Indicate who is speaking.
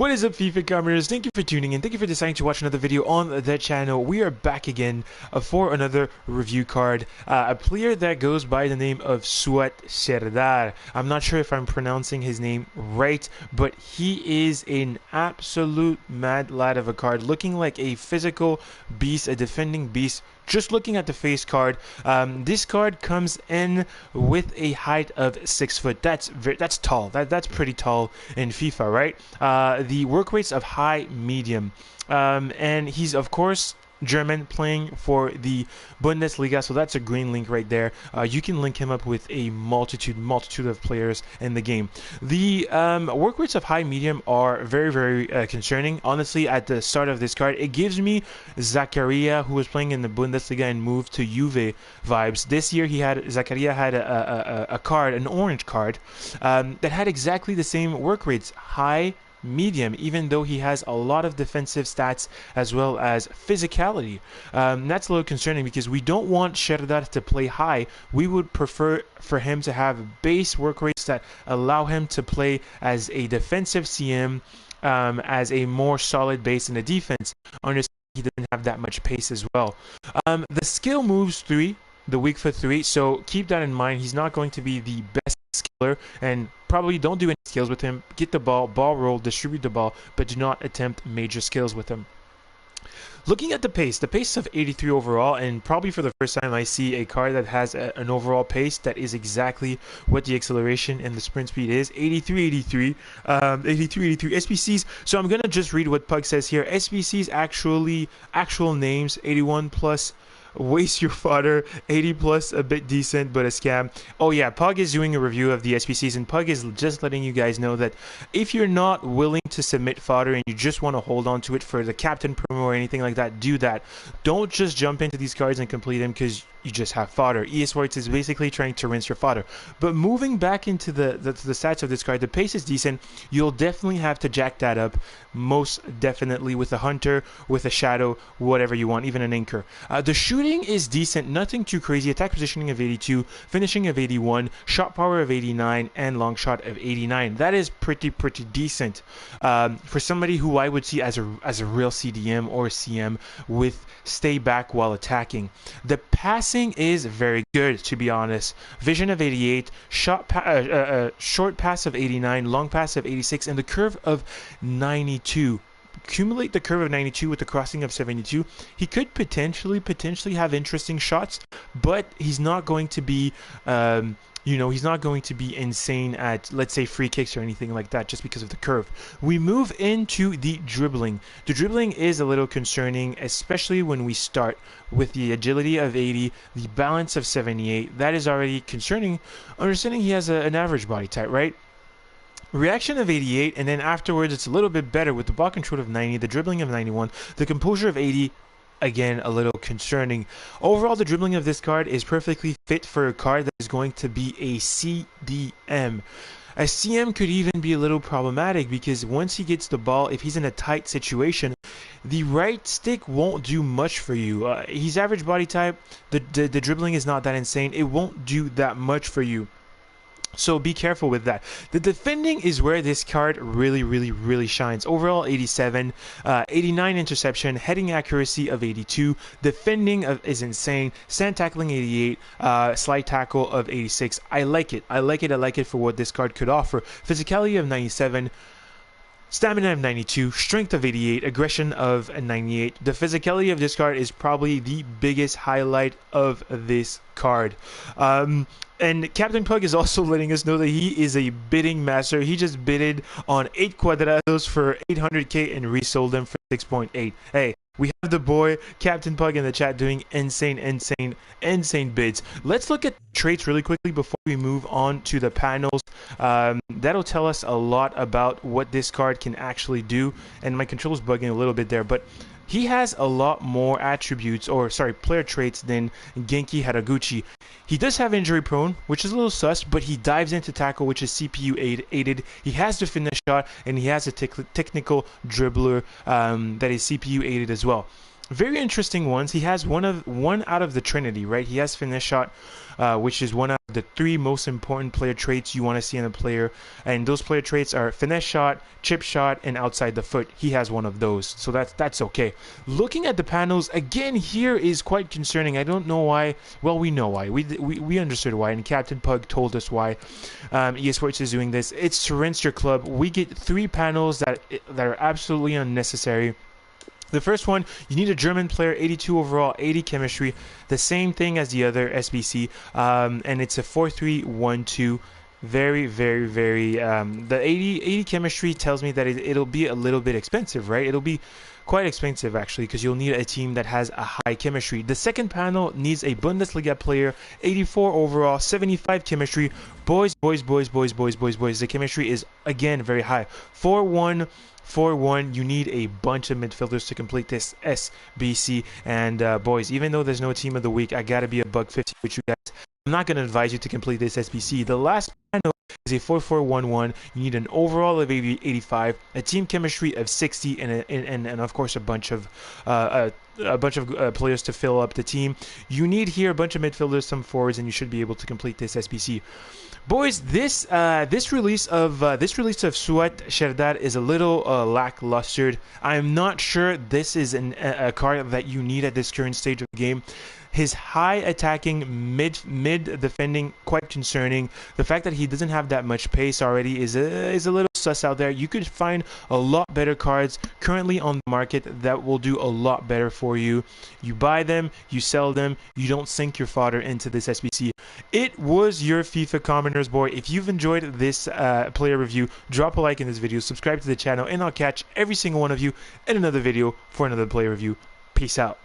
Speaker 1: What is up, FIFA comers? Thank you for tuning in. Thank you for deciding to watch another video on the channel. We are back again for another review card. A player that goes by the name of Suat Serdar. I'm not sure if I'm pronouncing his name right, but he is an absolute mad lad of a card, looking like a physical beast, a defending beast. Just looking at the face card, this card comes in with a height of 6 foot. That's tall. That's pretty tall in FIFA, right? The work rates of high, medium, and he's of course German, playing for the Bundesliga, so that's a green link right there. You can link him up with a multitude of players in the game. The work rates of high medium are very concerning. Honestly, at the start of this card, it gives me Zakaria, who was playing in the Bundesliga and moved to Juve vibes. This year Zakaria had a card, an orange card, that had exactly the same work rates, high medium, even though he has a lot of defensive stats as well as physicality. That's a little concerning because we don't want Serdar to play high. We would prefer for him to have base work rates that allow him to play as a defensive CM, as a more solid base in the defense. Understand he doesn't have that much pace as well. The skill moves 3, the weak foot 3, so keep that in mind. He's not going to be the best skiller, and probably don't do any skills with him. Get the ball roll, distribute the ball, but do not attempt major skills with him. Looking at the pace of 83 overall, and probably for the first time I see a card that has an overall pace that is exactly what the acceleration and the sprint speed is. 83 SPCs. So I'm gonna just read what Pug says here. SPCs actual names: 81 plus waste your fodder, 80 plus a bit decent but a scam. Oh yeah, Pug is doing a review of the SPCs, and Pug is just letting you guys know that if you're not willing to submit fodder and you just want to hold on to it for the captain promo or anything like that, do that. Don't just jump into these cards and complete them because you just have fodder. EA Sports is basically trying to rinse your fodder. But moving back into the stats of this card, the pace is decent. You'll definitely have to jack that up, most definitely, with a hunter, with a shadow, whatever you want, even an anchor. The shooting is decent, nothing too crazy. Attack positioning of 82, finishing of 81, shot power of 89, and long shot of 89. That is pretty decent for somebody who I would see as a real CDM or CM with stay back while attacking. The passing is very good, to be honest. Vision of 88, short pass of 89, long pass of 86, and the curve of 92. Accumulate the curve of 92 with the crossing of 72. He could potentially have interesting shots, but he's not going to be he's not going to be insane at, let's say, free kicks or anything like that just because of the curve. We move into the dribbling. The dribbling is a little concerning, especially when we start with the agility of 80, the balance of 78. That is already concerning, understanding he has an average body type, right? Reaction of 88, and then afterwards it's a little bit better with the ball control of 90, the dribbling of 91, the composure of 80. Again, a little concerning. Overall, the dribbling of this card is perfectly fit for a card that is going to be a CDM. A CM could even be a little problematic because once he gets the ball, if he's in a tight situation, the right stick won't do much for you. He's average body type. The dribbling is not that insane. It won't do that much for you. So be careful with that. The defending is where this card really shines. Overall 87, 89 interception, heading accuracy of 82, defending is insane, stand tackling 88, slide tackle of 86. I like it for what this card could offer. Physicality of 97, stamina of 92, strength of 88, aggression of 98. The physicality of this card is probably the biggest highlight of this card. And Captain Pug is also letting us know that he is a bidding master. He just bidded on 8 Cuadrados for 800k and resold them for 6.8. Hey, we have the boy Captain Pug in the chat doing insane bids. Let's look at traits really quickly before we move on to the panels. That'll tell us a lot about what this card can actually do. And my controller's bugging a little bit there, but he has a lot more attributes, player traits than Genki Haraguchi. He does have injury prone, which is a little sus, but he dives into tackle, which is CPU aided. He has the finish shot, and he has a technical dribbler that is CPU aided as well. very interesting ones. He has one out of the Trinity, right? He has finesse shot, which is one of the three most important player traits you want to see in a player, and those player traits are finesse shot, chip shot, and outside the foot. He has one of those, so that's okay. Looking at the panels again, here is quite concerning. I don't know why. Well, we know why. We understood why, and Captain Pug told us why. EA Sports is doing this. It's to rinse your club. We get 3 panels that are absolutely unnecessary. The first one, you need a German player, 82 overall, 80 chemistry, the same thing as the other SBC, and it's a 4-3-1-2. Very, very, very. The 80 chemistry tells me that it'll be a little bit expensive, right? It'll be quite expensive actually, because you'll need a team that has a high chemistry. The second panel needs a Bundesliga player, 84 overall, 75 chemistry. Boys, boys, boys, boys, boys, boys, boys. The chemistry is again very high. 4-1. You need a bunch of midfielders to complete this SBC. And boys, even though there's no team of the week, I gotta be a buck 50 with you guys. I'm not gonna advise you to complete this SBC. The last panel is a 4-4-1-1. You need an overall of 85, a team chemistry of 60, and of course a bunch of players to fill up the team. You need here a bunch of midfielders, some forwards, and you should be able to complete this SBC. Boys, this release of Suat Serdar is a little lackluster. I'm not sure this is a card that you need at this current stage of the game. His high attacking, mid defending, quite concerning. The fact that he doesn't have that much pace already is a little sus out there. You could find a lot better cards currently on the market that will do a lot better for you. You buy them, you sell them, you don't sink your fodder into this SBC. It was your FIFA Commoners boy. If you've enjoyed this player review, drop a like in this video, subscribe to the channel, and I'll catch every single one of you in another video for another player review. Peace out.